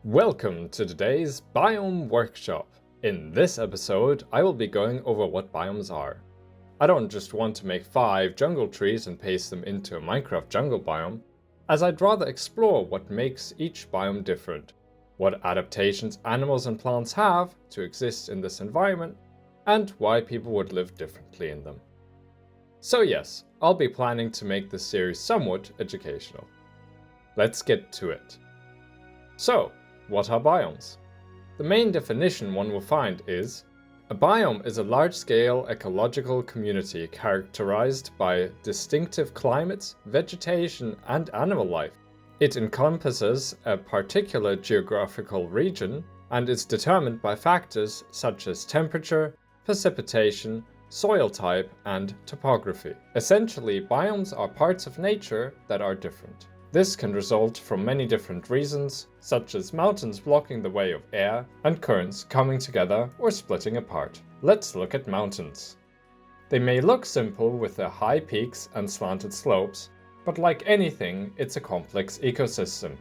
Welcome to today's Biome Workshop. In this episode, I will be going over what biomes are. I don't just want to make 5 jungle trees and paste them into a Minecraft jungle biome, as I'd rather explore what makes each biome different, what adaptations animals and plants have to exist in this environment, and why people would live differently in them. So yes, I'll be planning to make this series somewhat educational. Let's get to it. So, what are biomes? The main definition one will find is: a biome is a large-scale ecological community characterized by distinctive climates, vegetation, and animal life. It encompasses a particular geographical region and is determined by factors such as temperature, precipitation, soil type, and topography. Essentially, biomes are parts of nature that are different. This can result from many different reasons, such as mountains blocking the way of air and currents coming together or splitting apart. Let's look at mountains. They may look simple with their high peaks and slanted slopes, but like anything, it's a complex ecosystem.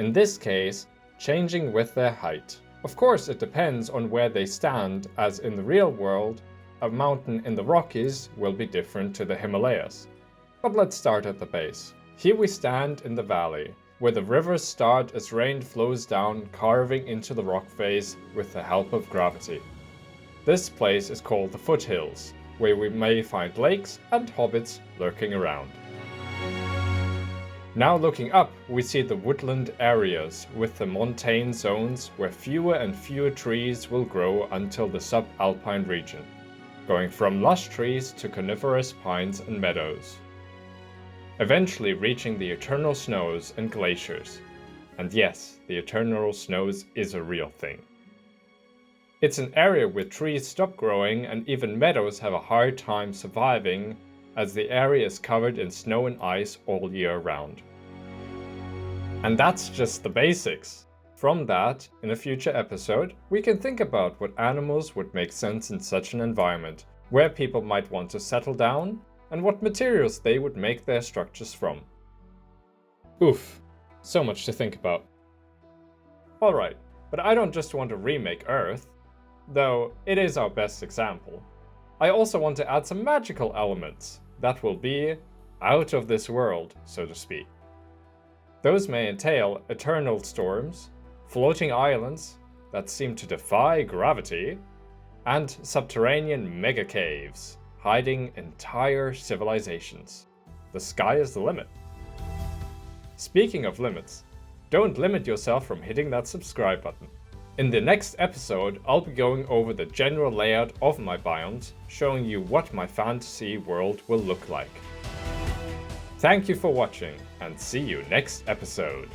In this case, changing with their height. Of course, it depends on where they stand, as in the real world, a mountain in the Rockies will be different to the Himalayas. But let's start at the base. Here we stand in the valley, where the rivers start as rain flows down, carving into the rock face with the help of gravity. This place is called the foothills, where we may find lakes and hobbits lurking around. Now looking up, we see the woodland areas with the montane zones where fewer and fewer trees will grow until the subalpine region, going from lush trees to coniferous pines and meadows, eventually reaching the eternal snows and glaciers. And yes, the eternal snows is a real thing. It's an area where trees stop growing and even meadows have a hard time surviving, as the area is covered in snow and ice all year round. And that's just the basics. From that, in a future episode, we can think about what animals would make sense in such an environment, where people might want to settle down, and what materials they would make their structures from. Oof, so much to think about. Alright, but I don't just want to remake Earth, though it is our best example. I also want to add some magical elements that will be out of this world, so to speak. Those may entail eternal storms, floating islands that seem to defy gravity, and subterranean mega caves hiding entire civilizations. The sky is the limit. Speaking of limits, don't limit yourself from hitting that subscribe button. In the next episode, I'll be going over the general layout of my biomes, showing you what my fantasy world will look like. Thank you for watching, and see you next episode.